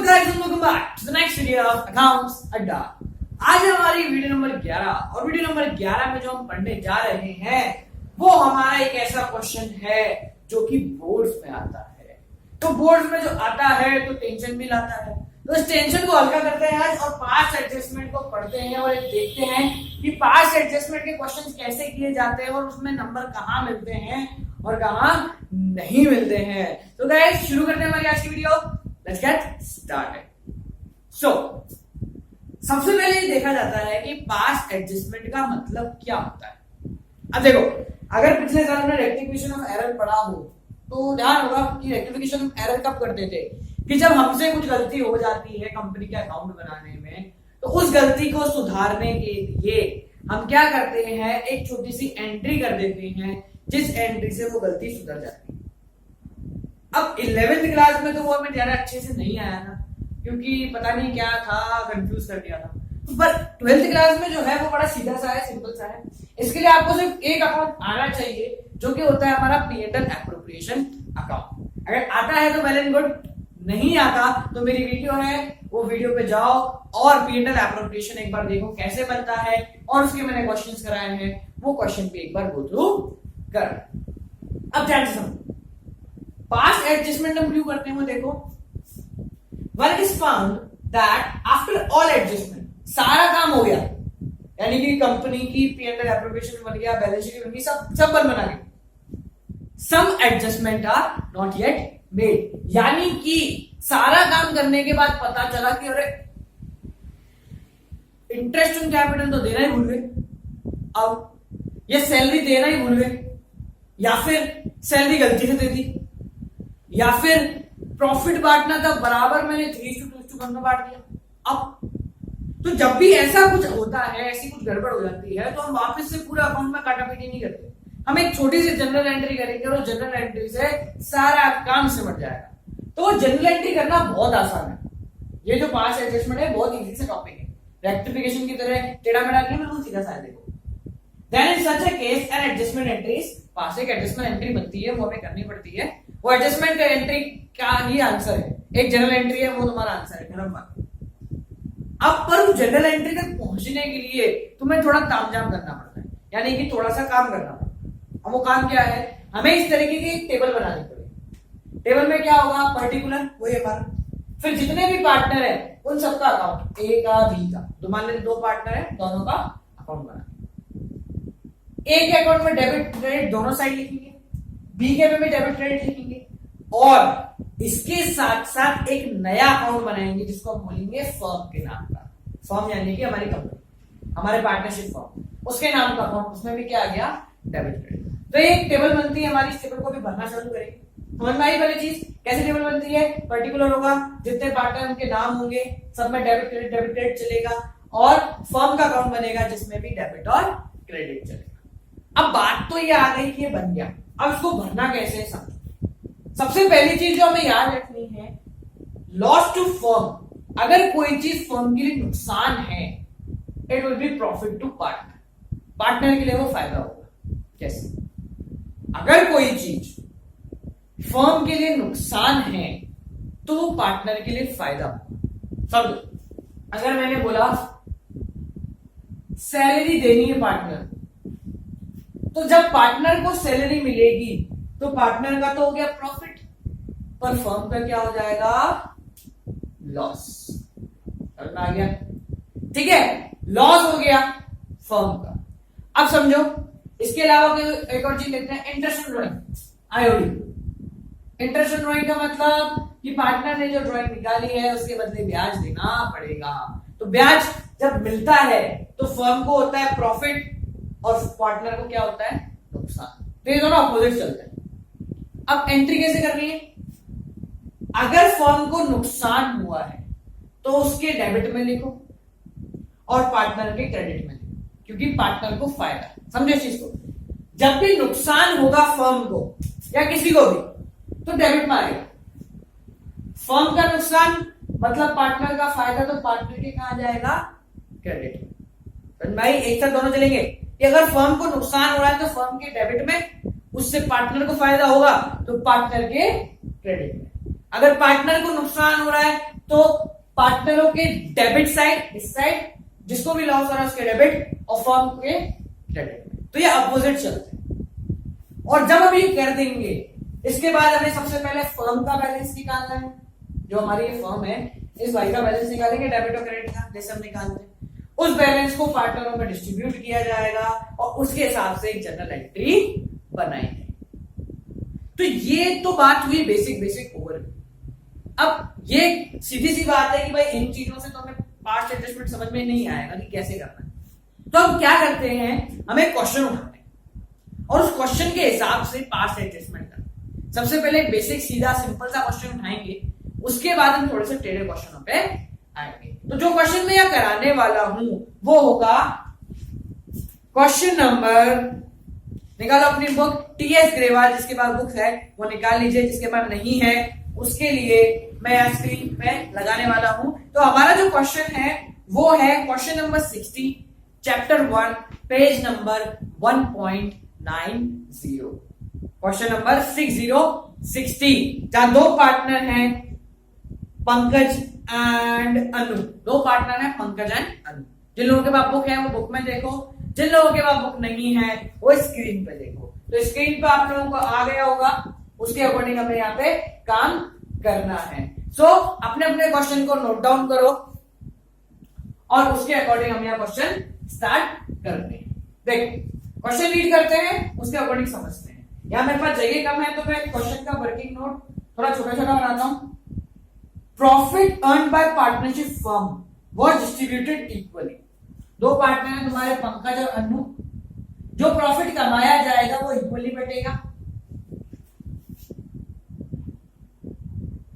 guys, and welcome back to the next video of Accounts अड्डा। आज हमारी video number 11 और वीडियो नंबर 11 में जो हम पढ़ने जा रहे हैं वो हमारा एक ऐसा क्वेश्चन है जो कि बोर्ड्स में आता है। तो बोर्ड्स में जो आता है तो टेंशन भी लाता है, तो इस टेंशन को हल्का करते हैं आज और पास्ट एडजस्टमेंट को पढ़ते हैं और देखते हैं कि पास्ट एडजस्टमेंट के क्वेश्चन कैसे किए जाते हैं और उसमें नंबर कहाँ मिलते हैं और कहाँ नहीं मिलते हैं। तो गाइस शुरू करते हैं हमारी आज की video. Let's get started. So सबसे पहले ये देखा जाता है कि पास्ट एडजस्टमेंट का मतलब क्या होता है। अब देखो, अगर पिछले साल में रेक्टिफिकेशन ऑफ एरर पढ़ा हो तो ध्यान होगा कि रेक्टिफिकेशन ऑफ एरर कब करते थे कि जब हमसे कुछ गलती हो जाती है कंपनी के अकाउंट बनाने में, तो उस गलती को सुधारने के लिए हम क्या करते हैं, एक छोटी सी एंट्री कर देते हैं जिस एंट्री से वो गलती सुधर जाती है। अब 11th क्लास में तो वो हमें ज्यादा अच्छे से नहीं आया था क्योंकि पता नहीं क्या था, कंफ्यूज कर दिया था। पर 12th क्लास में जो है वो बड़ा सीधा सा है, सिंपल सा है। इसके लिए आपको सिर्फ एक अकाउंट आना चाहिए जो कि होता है हमारा P&L एप्रोप्रिएशन अकाउंट। अगर आता है तो वेल एंड गुड, नहीं आता तो मेरी वीडियो है वो वीडियो पे जाओ और P&L एप्रोप्रिएशन एक बार देखो कैसे बनता है और उसके मैंने क्वेश्चंस कराए हैं, वो क्वेश्चन पे एक बार गो थ्रू कर। अब ध्यान से समझो, पास्ट एडजस्टमेंट हम क्यों करते हैं वो देखो। When it is found that after all adjustment, सारा काम हो गया, यानी कि कंपनी की P&L एप्रोप्रिएशन बन गया, बैलेंस शीट बन गई, सब बना गया। Some adjustment are not yet made, यानी कि सारा काम करने के बाद पता चला कि अरे इंटरेस्ट ऑन कैपिटल तो देना ही भूल गए, अब ये सैलरी देना ही भूल गए, या फिर सैलरी गलती से दे दी, या फिर प्रॉफिट बांटना था बराबर मैंने 3:2 में बांट दिया। अब तो जब भी ऐसा कुछ होता है, ऐसी कुछ गड़बड़ हो जाती है, तो हम वापस से पूरा अकाउंट में काटापीटी नहीं करते, हम एक छोटी सी जनरल एंट्री करेंगे और जनरल एंट्री से सारा काम सिमट जाएगा। तो वो जनरल एंट्री करना बहुत आसान है। ये जो पास्ट एडजस्टमेंट है बहुत इजी से टॉपिक है, रेक्टिफिकेशन की तरह टेढ़ा मेढ़ा नहीं, बिल्कुल सीधा सा है। देखो, then in such a case an adjustment entry, pass एक एडजस्टमेंट एंट्री बनती है, वो हमें करनी पड़ती है। वो एडजस्टमेंट एंट्री का ही आंसर है, एक जनरल एंट्री है, वो तुम्हारा आंसर है नंबर। अब पर उस जनरल एंट्री तक पहुंचने के लिए तुम्हें थोड़ा तामझाम करना पड़ता है, यानी कि थोड़ा सा काम करना पड़ता है। अब वो काम क्या है, हमें इस तरीके की एक टेबल बनानी पड़ेगी। टेबल में क्या होगा, पर्टिकुलर वही हमारा, फिर जितने भी पार्टनर है उन सबका अकाउंट, ए का बी का, तो मान लीजिए 2 पार्टनर है, दोनों का अकाउंट बना। ए के अकाउंट में डेबिट क्रेडिट दोनों साइड लिखेंगे, बी के में भी डेबिट क्रेडिट लिखेंगे, और इसके साथ साथ एक नया अकाउंट बनाएंगे जिसको हम बोलेंगे फर्म के नाम का। फर्म यानी कि हमारी कंपनी, हमारे पार्टनरशिप फर्म, उसके नाम का अकाउंट, उसमें भी क्या आ गया, डेबिट क्रेडिट। तो एक टेबल बनती है हमारी, इस टेबल को भी भरना शुरू करेंगे। समझ में आई पहली चीज, कैसे टेबल बनती है, पर्टिकुलर होगा, जितने पार्टनर उनके नाम होंगे, सब में डेबिट क्रेडिट चलेगा, और फर्म का अकाउंट बनेगा जिसमें भी डेबिट और क्रेडिट चलेगा। अब बात तो ये आ गई कि ये बन गया, अब इसको भरना कैसे है समझो। सबसे पहली चीज जो हमें याद रखनी है, लॉस टू फर्म। अगर कोई चीज फर्म के लिए नुकसान है, it will be profit to partner, partner के लिए वो फायदा होगा। कैसे, अगर कोई चीज फर्म के लिए नुकसान है तो वो पार्टनर के लिए फायदा होगा। समझो, अगर मैंने बोला सैलरी देनी है पार्टनर, तो जब पार्टनर को सैलरी मिलेगी तो पार्टनर का तो हो गया प्रॉफिट, पर फर्म का क्या हो जाएगा, लॉस। समझ में आ गया, ठीक है, लॉस हो गया फर्म का। अब समझो, इसके अलावा एक और चीज देखते हैं, interest drawing, IOD. Interest drawing का मतलब कि पार्टनर ने जो ड्रॉइंग निकाली है उसके बदले ब्याज देना पड़ेगा। तो ब्याज जब मिलता है तो फर्म को होता है प्रॉफिट और पार्टनर को क्या होता है, नुकसान। तो ये दोनों अपोजिट चलते हैं। अब एंट्री कैसे करनी है, अगर फर्म को नुकसान हुआ है तो उसके डेबिट में लिखो और पार्टनर के क्रेडिट में लिखो, क्योंकि पार्टनर को फायदा। समझे इस चीज को, जब भी नुकसान होगा फर्म को या किसी को भी तो डेबिट में आएगा। फर्म का नुकसान मतलब पार्टनर का फायदा, तो पार्टनर के कहां जाएगा, क्रेडिट। भाई एक साथ दोनों चलेंगे कि अगर फर्म को नुकसान हो रहा है तो फर्म के डेबिट में, उससे पार्टनर को फायदा होगा तो पार्टनर के क्रेडिट में। अगर पार्टनर को नुकसान हो रहा है तो पार्टनरों के डेबिट साइड, इस साइड जिसको भी लॉस हो रहा है उसके डेबिट, और फर्म के क्रेडिट में। तो ये अपोजिट चलते हैं। और जब हम ये कर देंगे, इसके बाद हमें सबसे पहले फर्म का बैलेंस निकालना है। जो हमारी ये फर्म है, इस भाई का बैलेंस निकालेंगे, डेबिट और क्रेडिट का, जैसे हम निकालते हैं। उस बैलेंस को पार्टनरों में डिस्ट्रीब्यूट किया जाएगा और उसके हिसाब से एक जनरल एंट्री बनाएंगे। तो ये तो बात हुई बेसिक ओवरव्यू। अब ये सीधी सी बात है कि भाई इन चीजों से तो हमें पास्ट एडजस्टमेंट समझ में नहीं आएगा कि कैसे करना है। तो हम क्या करते हैं, हमें क्वेश्चन उठाते हैं और उस क्वेश्चन के हिसाब से पास्ट एडजस्टमेंट करते हैं। सबसे पहले बेसिक सीधा सिंपल सा क्वेश्चन उठाएंगे, उसके बाद हम थोड़े से टेढ़े क्वेश्चनों पे आएंगे। तो जो क्वेश्चन मैं यहां कराने वाला हूं वो होगा क्वेश्चन नंबर, निकालो अपनी बुक, टीएस ग्रेवाल जिसके पास बुक है वो निकाल लीजिए, जिसके पास नहीं है उसके लिए मैं यहां स्क्रीन पे लगाने वाला हूं। तो हमारा जो क्वेश्चन है वो है question number 60, chapter 1, page number 1.90। Question number 60, जहां दो पार्टनर हैं, पंकज एंड अनु। दो पार्टनर हैं पंकज एंड अनु। जिन लोगों के पास बुक है वो बुक में देखो, जिन लोगों के पास बुक नहीं है वो स्क्रीन पे देखो। तो स्क्रीन पे आप लोगों को आ गया होगा, उसके अकॉर्डिंग हमें यहाँ पे काम करना है। सो अपने अपने क्वेश्चन को नोट डाउन करो और उसके अकॉर्डिंग हम यहाँ क्वेश्चन स्टार्ट करते हैं। देखो क्वेश्चन रीड करते हैं, उसके अकॉर्डिंग समझते हैं। यहाँ मेरे पास जगह कम है तो मैं क्वेश्चन का वर्किंग नोट थोड़ा छोटा छोटा बनाता हूं। Profit earn by partnership firm was distributed equally. दो पार्टनर हैं तुम्हारे पंकज और अनु, जो प्रॉफिट कमाया जाएगा वो इक्वली बटेगा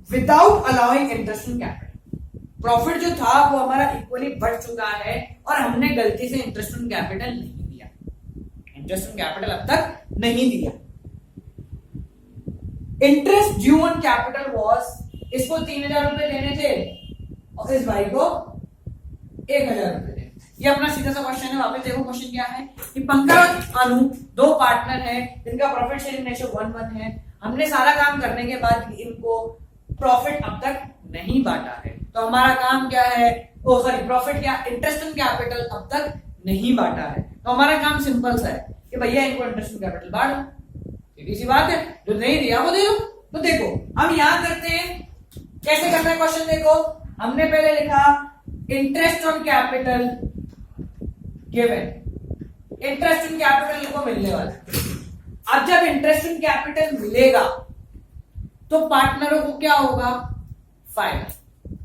without allowing interest on capital. Profit जो था वो हमारा इक्वली बढ़ चुका है और हमने गलती से इंटरेस्ट ऑन कैपिटल नहीं दिया। इंटरेस्ट ऑन कैपिटल अब तक नहीं दिया। Interest due on capital was, इसको 3000 रुपए देने थे और इस भाई को 1000 रुपए देने। ये अपना सीधा सा क्वेश्चन है। वापस देखो क्वेश्चन क्या है कि पंकज और अनु दो पार्टनर हैं जिनका प्रॉफिट शेयरिंग रेशियो 1:1 है। हमने सारा काम करने के बाद इनको प्रॉफिट अब तक नहीं बांटा है, तो हमारा काम क्या है, प्रॉफिट क्या, इंटरेस्ट ऑन कैपिटल अब तक नहीं बांटा है। तो हमारा काम सिंपल सा है कि भैया इनको इंटरेस्ट ऑन कैपिटल बांटो, सीधी सी बात है। जो नहीं दिया वो दे दो। तो देखो हम यहां करते हैं, कैसे करना है क्वेश्चन देखो। हमने पहले लिखा interest on capital given, interest on capital को मिलने वाला है। अब जब इंटरेस्ट ऑन कैपिटल मिलेगा तो पार्टनरों को क्या होगा, फायदा।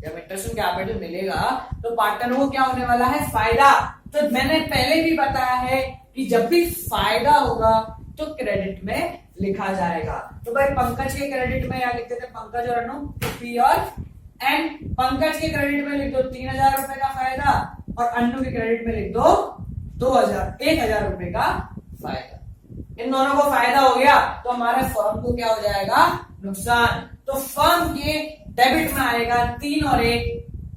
जब इंटरेस्ट ऑन कैपिटल मिलेगा तो पार्टनरों को क्या होने वाला है, फायदा। तो मैंने पहले भी बताया है कि जब भी फायदा होगा तो क्रेडिट में लिखा जाएगा। तो भाई पंकज के क्रेडिट में या लिखते थे पंकज और अनु, पी और एन। पंकज के क्रेडिट में लिख दो 3000 रुपए का फायदा और अनु के क्रेडिट में लिख दो 1000 रुपए का फायदा। इन दोनों को फायदा हो गया तो हमारे फर्म को क्या हो जाएगा, नुकसान। तो फर्म के डेबिट में आएगा 3 और 1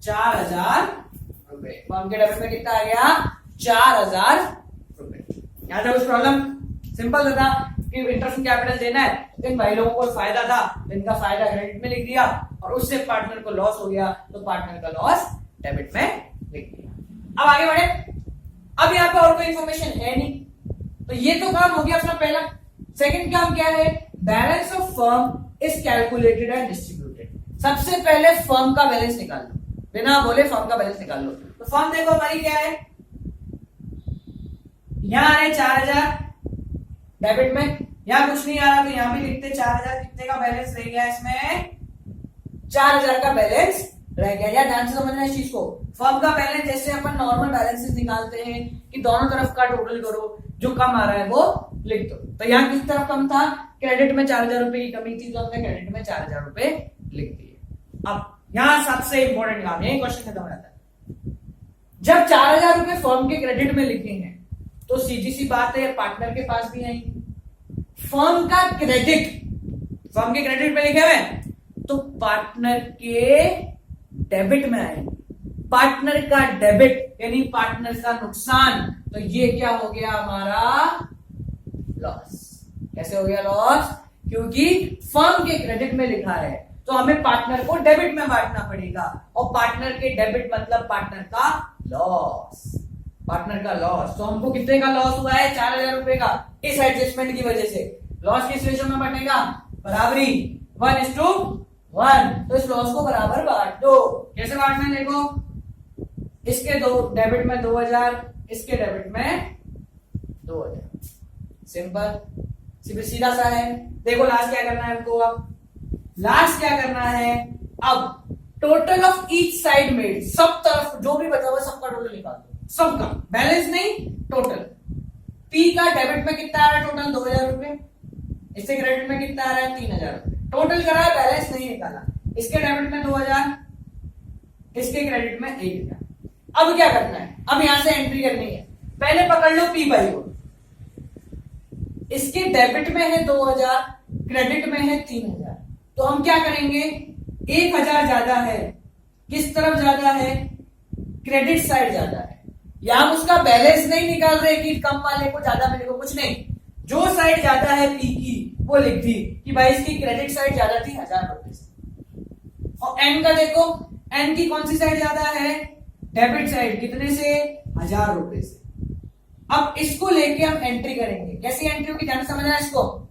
4000 रुपए। फर्म के डेबिट में कितना आ गया, 4000 रुपए। यहां तक कुछ प्रॉब्लम, सिंपल था कि इंटरेस्ट ऑन कैपिटल देना है, इन भाई लोगों को फायदा था, इनका फायदा क्रेडिट में लिख दिया और उससे पार्टनर को लॉस हो गया तो पार्टनर का लॉस डेबिट में लिख दिया। अब आगे बढ़े। अब यहाँ पे और कोई इंफॉर्मेशन है नहीं, तो ये तो काम हो गया अपना पहला। सेकंड काम क्या है, balance of firm is calculated and distributed. सबसे पहले फर्म का बैलेंस निकाल लो, बिना बोले फर्म का बैलेंस निकाल लो। तो फर्म देखो हमारी क्या है, यहां आ रहे 4000 डेबिट में, यहां कुछ नहीं आ रहा तो यहां भी लिखते 4000। कितने का बैलेंस रह गया इसमें, 4000 का बैलेंस रह गया। या ध्यान से समझना इस चीज को। फर्म का बैलेंस जैसे अपन नॉर्मल बैलेंसेस निकालते हैं कि दोनों तरफ का टोटल करो, जो कम आ रहा है वो लिख दो। तो यहाँ किस तरफ कम था, क्रेडिट में 4000 रुपए की कमी थी तो हमने क्रेडिट में 4000 रुपए लिख दिए। अब यहां सबसे इंपॉर्टेंट काम, यही क्वेश्चन खत्म हो जाता है। जब 4000 रुपए फर्म के क्रेडिट में लिखे हैं तो सीधी सी बात है पार्टनर के पास भी आएंगे। फर्म का क्रेडिट, फर्म के क्रेडिट में लिखे हुए तो पार्टनर के डेबिट में आएंगे। पार्टनर का डेबिट यानी पार्टनर का नुकसान, तो ये क्या हो गया हमारा, लॉस। कैसे हो गया लॉस, क्योंकि फर्म के क्रेडिट में लिखा है तो हमें पार्टनर को डेबिट में बांटना पड़ेगा, और पार्टनर के डेबिट मतलब पार्टनर का लॉस, पार्टनर का लॉस। तो हमको कितने का लॉस हुआ है? 4000 रुपए का। इस एडजस्टमेंट की वजह से लॉस किस रेशो में बटेगा? बराबरी 1:1। तो इस लॉस को बराबर बांट दो। कैसे बांटना है देखो, इसके दो डेबिट में 2000, इसके डेबिट में 2000। सिंपल, सीधा सा है। देखो लास्ट क्या करना है हमको, अब लास्ट क्या करना है, अब total of each side made, सब तरफ जो भी बचा हुआ सबका टोटल निकाल दो, सबका, बैलेंस नहीं, टोटल। पी का डेबिट में कितना आ रहा है टोटल? 2000 रुपए। इससे क्रेडिट में कितना आ रहा है? 3000 रुपए। टोटल करा है, बैलेंस नहीं निकाला। इसके डेबिट में 2000, इसके क्रेडिट में 1000। अब क्या करना है? अब यहां से एंट्री करनी है। पहले पकड़ लो पी बाई को, इसके डेबिट में है 2000, क्रेडिट में है 3000। तो हम क्या करेंगे, 1000 ज्यादा है, किस तरफ ज्यादा है? क्रेडिट साइड ज्यादा है। या हम उसका बैलेंस नहीं निकाल रहे कि कम वाले को ज्यादा मिलेगा, कुछ नहीं, जो साइड ज्यादा है पी की वो लिख दी कि भाई इसकी क्रेडिट साइड ज्यादा थी 1000 रुपए से। और एन का देखो, एन की कौन सी साइड ज्यादा है? Debit side. कितने से? 1000 रुपए से। अब इसको लेके हम एंट्री करेंगे। कैसी एंट्री होगी ध्यान समझना इसको।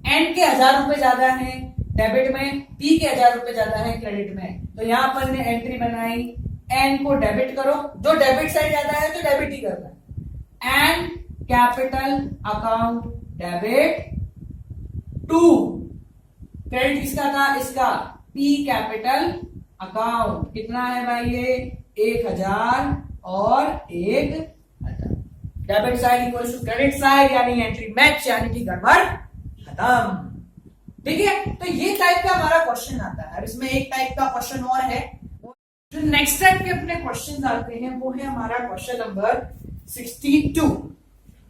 एन के 1000 रुपए ज्यादा है डेबिट में, पी के 1000 रुपए ज्यादा है क्रेडिट में। तो यहां पर ने एंट्री बनाई, एन को डेबिट करो, जो डेबिट साइड ज्यादा है तो डेबिट ही करना है। An capital account debit to, credit किसका था? इसका। पी कैपिटल अकाउंट कितना है भाई? ये 1000 और 1000। Debit side equal to credit side, यानी एंट्री मैच, यानी कि गड़बड़ खत्म। ठीक है, तो ये टाइप का हमारा क्वेश्चन आता है। इसमें एक टाइप का क्वेश्चन और है, जो नेक्स्ट टाइप के अपने क्वेश्चन आते हैं वो है हमारा क्वेश्चन नंबर 62।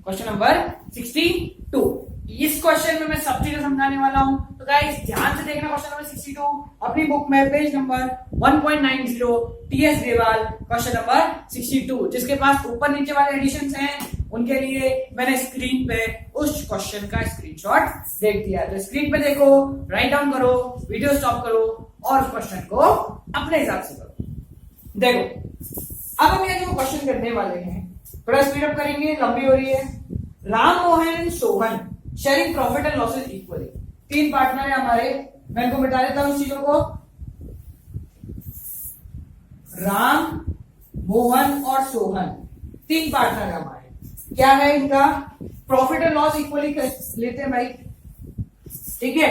क्वेश्चन नंबर 62, इस क्वेश्चन में मैं सब चीजें समझाने वाला हूं, तो गाइस ध्यान से देखना। क्वेश्चन नंबर 62 अपनी बुक में page number 1.90 TS Grewal question number 62। जिसके पास ऊपर नीचे वाले एडिशंस हैं उनके लिए मैंने स्क्रीन पे उस क्वेश्चन का स्क्रीनशॉट देख दिया। तो स्क्रीन पे देखो, राइट डाउन करो, वीडियो स्टॉप करो और उस क्वेश्चन को अपने हिसाब से करो। देखो अब हम ये जो क्वेश्चन करने वाले हैं थोड़ा स्पीड अप करेंगे, लंबी हो रही है। Ram, Mohan, Sohan sharing profit and losses equally. 3 partner है हमारे, मैं इनको बता देता हूं उस चीजों को। राम, मोहन और सोहन 3 पार्टनर है हमारे। क्या है इनका? प्रॉफिट एंड लॉस इक्वली लेते हैं भाई, ठीक है।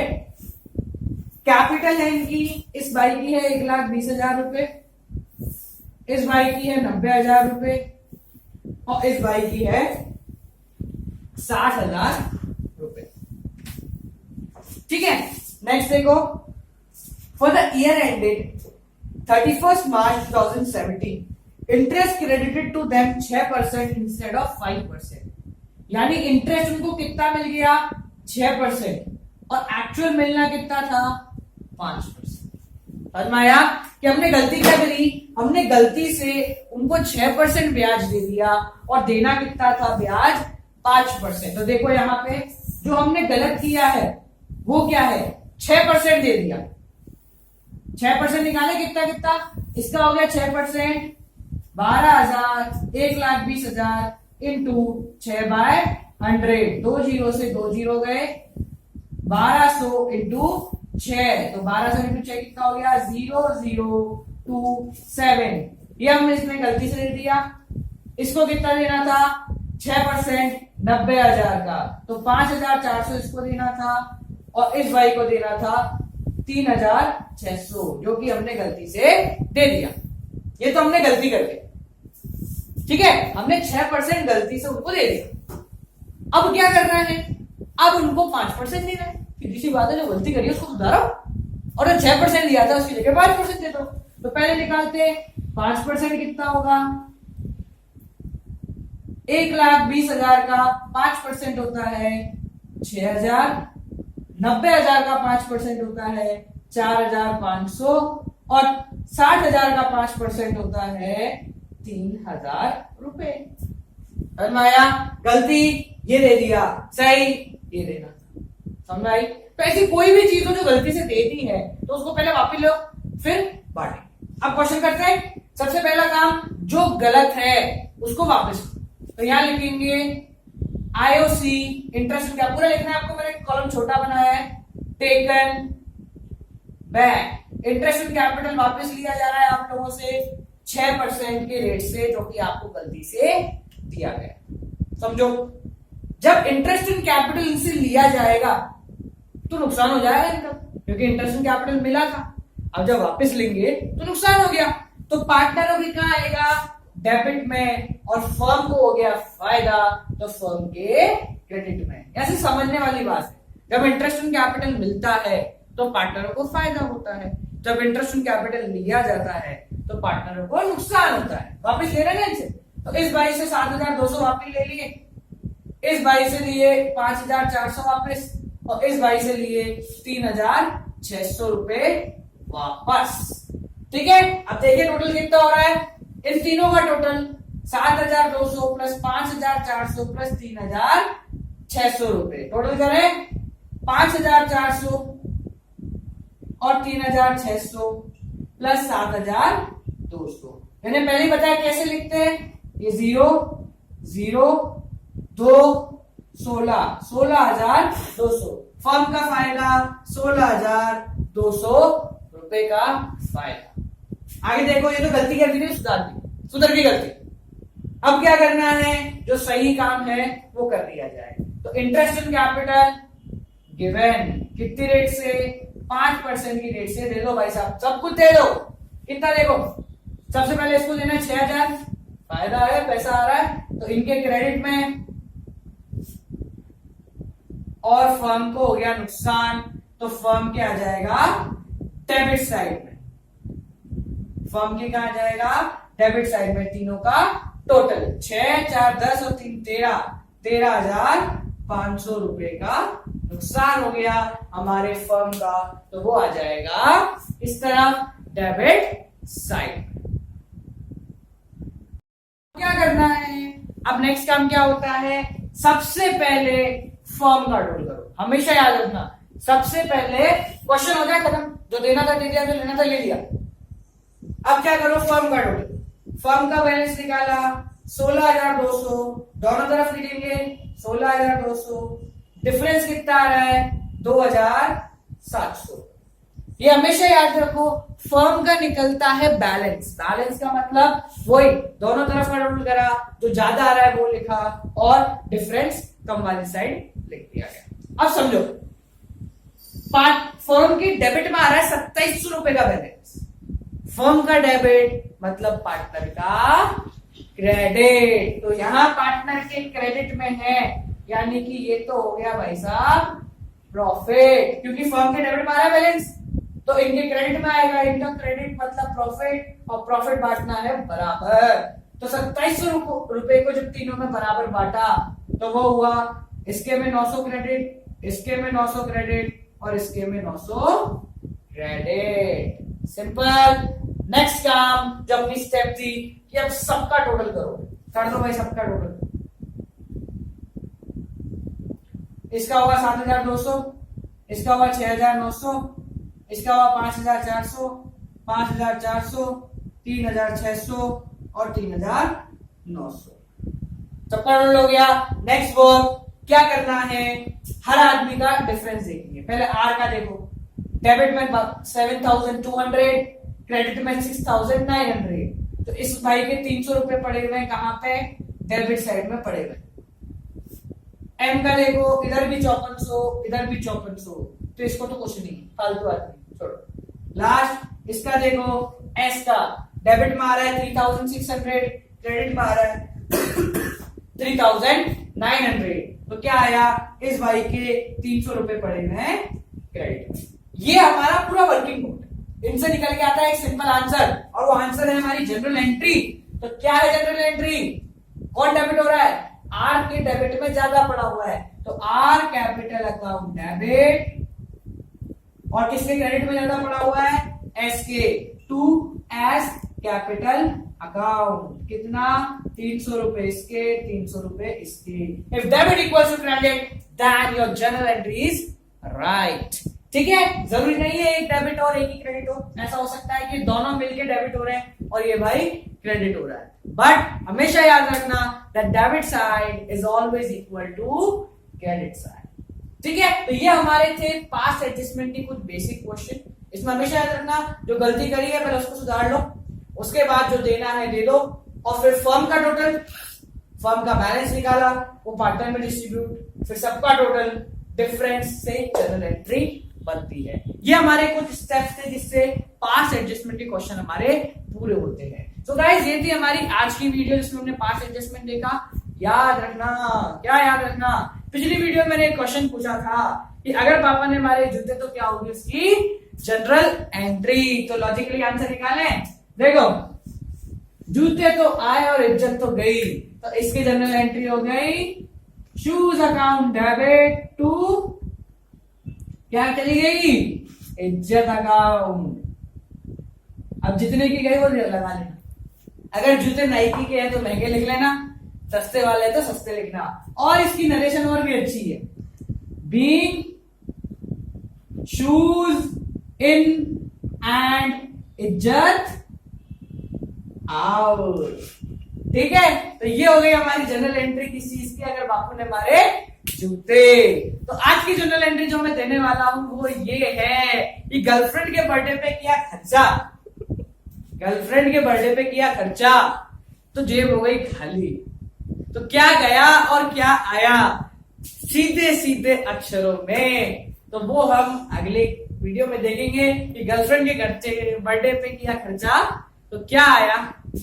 कैपिटल है इनकी, इस भाई की है 1,20,000 रुपए, इस भाई की है 90,000 रुपए और इस भाई की है 60,000 रुपए। ठीक है, नेक्स्ट देखो, for the year ended 31st March 2017 interest credited to them 6% instead of 5%। यानी इंटरेस्ट उनको कितना मिल गया? 6% और एक्चुअल मिलना कितना था? 5%। फरमाया कि हमने गलती क्या करी, हमने गलती से उनको 6% ब्याज दे दिया और देना कितना था ब्याज? 5%। तो देखो यहां पे जो हमने गलत किया है वो क्या है? 6% दे दिया। 6% निकाले कितना कितना? इसका हो गया 6%, 12,000, 1,20,000 इंटू 6/100, 2 जीरो से 2 जीरो गए, 1200 इंटू 6, तो 1200 इंटू 6 कितना हो गया? 0027। ये हमने इसमें गलती से दे दिया। इसको कितना देना था? 6%, 90,000 का, तो 5,400 इसको देना था और इस भाई को देना था 3,600, जो कि हमने गलती से दे दिया। ये तो हमने गलती कर दी, ठीक है, हमने 6% गलती से उनको दे दिया। अब क्या करना है? अब उनको 5% देना है। सीधी सी बात है, जो गलती करी उसको सुधारो, और जो 6% दिया था उसकी जगह 5% दे दो। तो पहले निकालते 5% कितना होगा? 1,20,000 का 5% होता है 6,000, 90,000 का 5% होता है 4,500 और 60,000 का 5% होता है 3,000 रुपए। फरमाया गलती ये दे दिया, सही ये देना था। समझ आई? तो ऐसी कोई भी चीज हो जो गलती से दे दी है तो उसको पहले वापस लो फिर बांटे। अब क्वेश्चन करते हैं। सबसे पहला काम, जो गलत है उसको वापस लो। तो यहां लिखेंगे आईओसी इंटरेस्ट क्या पूरा लिखना है आपको, मैंने कॉलम छोटा बनाया है। टेकन बैक, इंटरेस्ट कैपिटल वापस लिया जा रहा है आप लोगों से 6% के रेट से, जो कि आपको गलती से दिया गया। समझो, जब इंटरेस्ट इन कैपिटल से लिया जाएगा तो नुकसान हो जाएगा इनका, क्योंकि इंटरेस्ट इन कैपिटल मिला था। अब जब वापस लेंगे तो नुकसान हो गया। तो पार्टनरों की कहां आएगा, डेबिट में, और फर्म को हो गया फायदा तो फर्म के क्रेडिट में। ऐसे समझने वाली बात है। जब इंटरेस्ट इन कैपिटल मिलता है तो पार्टनरों को फायदा होता है, जब इंटरेस्ट इन कैपिटल लिया जाता है तो पार्टनरों को नुकसान होता है। वापस ले रहे हैं इनसे, तो इस बाई से 7,200 वापस ले लिए, इस बाई से लिए 5,400 वापस, और इस बाई से लिए 3,600 रुपए वापस। ठीक है, अब देखिए टोटल कितना हो रहा है। इन तीनों का टोटल 7,200 प्लस 5,400 प्लस 3,600 रुपए, टोटल करें 5,400 और 3,600 प्लस 7,200। मैंने पहले ही बताया कैसे लिखते हैं, ये 0 0 2 16 16,200। फर्म का फायदा 16,200 रुपए का फायदा। आगे देखो, ये तो गलती कर दी थी, सुधर की गलती। अब क्या करना है, जो सही काम है वो कर दिया जाए। तो इंटरेस्ट इन कैपिटल गिवन कितनी रेट से, 5% की रेट से दे दो भाई साहब, सब कुछ दे दो। कितना देखो, सबसे पहले इसको देना 6,000, फायदा है, पैसा आ रहा है, तो इनके क्रेडिट में, और फर्म को हो गया नुकसान, तो फर्म क्या आ जाएगा, डेबिट साइड में। फर्म के कहा जाएगा, डेबिट साइड में। तीनों का टोटल 6 4 10 और 3 13, 13,500 रुपए का नुकसान हो गया हमारे फर्म का, तो वो आ जाएगा इस तरफ डेबिट साइड। क्या करना है, अब नेक्स्ट काम क्या होता है, सबसे पहले फर्म का टोटल करो। हमेशा याद रखना, सबसे पहले क्वेश्चन हो जाए खत्म, जो देना था दे दिया, जो लेना था ले लिया। अब क्या करो, फर्म का टोटल। फर्म का बैलेंस निकाला 16,200, दोनों तरफ लिखेंगे 16,200। डिफरेंस कितना आ रहा है, 2,700। ये हमेशा याद रखो, फर्म का निकलता है बैलेंस। बैलेंस का मतलब वही, दोनों तरफ का टोटल करा, जो ज्यादा आ रहा है वो लिखा, और डिफरेंस कम वाली साइड लिख दिया गया। अब समझो, फर्म की डेबिट में आ रहा है 2,700 रुपए का बैलेंस। फर्म का डेबिट मतलब पार्टनर का क्रेडिट, तो यहां पार्टनर के क्रेडिट में है, यानी कि ये तो हो गया भाई साहब प्रॉफिट, क्योंकि फर्म के डेबिट में आ रहा है बैलेंस, तो इनके क्रेडिट में आएगा। इनका क्रेडिट मतलब प्रॉफिट, और प्रॉफिट बांटना है बराबर। तो 2,700 रुपए को जब तीनों में बराबर बांटा तो वो हुआ, इसके में 900 क्रेडिट, इसके में 900 क्रेडिट, और इसके में 900 क्रेडिट। सिंपल। नेक्स्ट काम, जो अपनी स्टेप थी कि अब सबका टोटल करो, कर दो भाई सबका टोटल। इसका होगा 7,200, इसका होगा 6,900, इसका हुआ 5,400, 5,400, 3,600 और 3,900। सबका टोटल हो गया। नेक्स्ट वर्क क्या करना है, हर आदमी का डिफरेंस देखेंगे। पहले आर का देखो, डेबिट में 7,200, क्रेडिट में 6,900, तो इस भाई के 300 रुपए पड़े हुए हैं, कहां पे, डेबिट साइड में पड़े हुए। एम का देखो, इधर भी 5400, इधर भी 5400, तो इसको तो कुछ नहीं, फालतू आदमी छोड़ो। लास्ट इसका देखो, एस का डेबिट में आ रहा है 3,600, क्रेडिट में आ रहा है 3,900, तो क्या आया, इस भाई के 300 रुपए पड़े हुए हैं क्रेडिट। ये हमारा पूरा वर्किंग नोट, इनसे निकल के आता है एक सिंपल आंसर, और वो आंसर है हमारी जनरल एंट्री। तो क्या है जनरल एंट्री, कौन डेबिट हो रहा है, आर के डेबिट में ज्यादा पड़ा हुआ है, तो आर कैपिटल अकाउंट डेबिट, और किसके क्रेडिट में ज्यादा पड़ा हुआ है, एस के, टू एस कैपिटल अकाउंट। कितना, 300 रुपए इसके, 300 रुपए इसके। If debit equals to credit, then your journal entry is right. ठीक है, जरूरी नहीं है एक डेबिट और एक ही क्रेडिट हो, ऐसा हो सकता है कि दोनों मिलके डेबिट हो रहे हैं और ये भाई क्रेडिट हो रहा है। बट हमेशा याद रखना that debit side is always equal to credit side. ठीक है, तो ये हमारे थे पास्ट एडजस्टमेंट के कुछ बेसिक क्वेश्चन। इसमें हमेशा याद रखना जो गलती करी है पहले उसको सुधार लो, उसके बाद जो देना है दे दो, और फिर फर्म का टोटल, फर्म का बैलेंस निकाला, वो पार्ट टाइम में डिस्ट्रीब्यूट, फिर सबका टोटल, डिफरेंस से जनरल एंट्री बनती है। ये हमारे कुछ स्टेप्स थे जिससे पास्ट एडजस्टमेंट के क्वेश्चन हमारे पूरे होते हैं। सो गाइस, ये थी हमारी आज की वीडियो जिसमें हमने पास्ट एडजस्टमेंट देखा। याद रखना, क्या याद रखना, पिछली वीडियो में मैंने एक क्वेश्चन पूछा था कि अगर पापा ने हमारे जूते तो क्या होगी उसकी जनरल एंट्री। तो लॉजिकली आंसर निकालें। देखो, जूते तो आए और इज्जत तो गई, तो इसकी जनरल एंट्री हो गई शूज अकाउंट डेबिट टू क्या चली गई, इज्जत अकाउंट। अब जितने की गई वो लगा लेना। अगर जूते नाइकी के हैं तो महंगे लिख लेना, सस्ते वाले तो सस्ते लिखना। और इसकी नरेशन और भी अच्छी है, बीइंग शूज इन एंड इज्जत आउट। ठीक है, तो ये हो गई हमारी जनरल एंट्री किस चीज की, अगर बापू ने मारे जूते। तो आज की जनरल एंट्री जो मैं देने वाला हूं वो ये है कि गर्लफ्रेंड के बर्थडे पे किया खर्चा, गर्लफ्रेंड के बर्थडे पे किया खर्चा तो जेब हो गई खाली। तो क्या गया और क्या आया सीधे सीधे अक्षरों में, तो वो हम अगले वीडियो में देखेंगे कि गर्लफ्रेंड के बर्थडे पे किया खर्चा तो क्या आया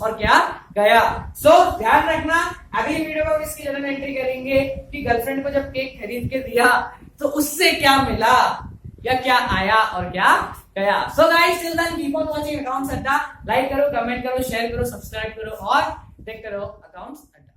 और क्या गया। सो ध्यान रखना, अगली वीडियो में हम इसकी जनरल एंट्री करेंगे कि गर्लफ्रेंड को जब केक खरीद के दिया तो उससे क्या मिला या क्या आया और क्या गया। So guys, till then keep on watching accounts Adda. Like करो, कमेंट करो, शेयर करो, सब्सक्राइब करो और टेक करो अकाउंट्स अड्डा।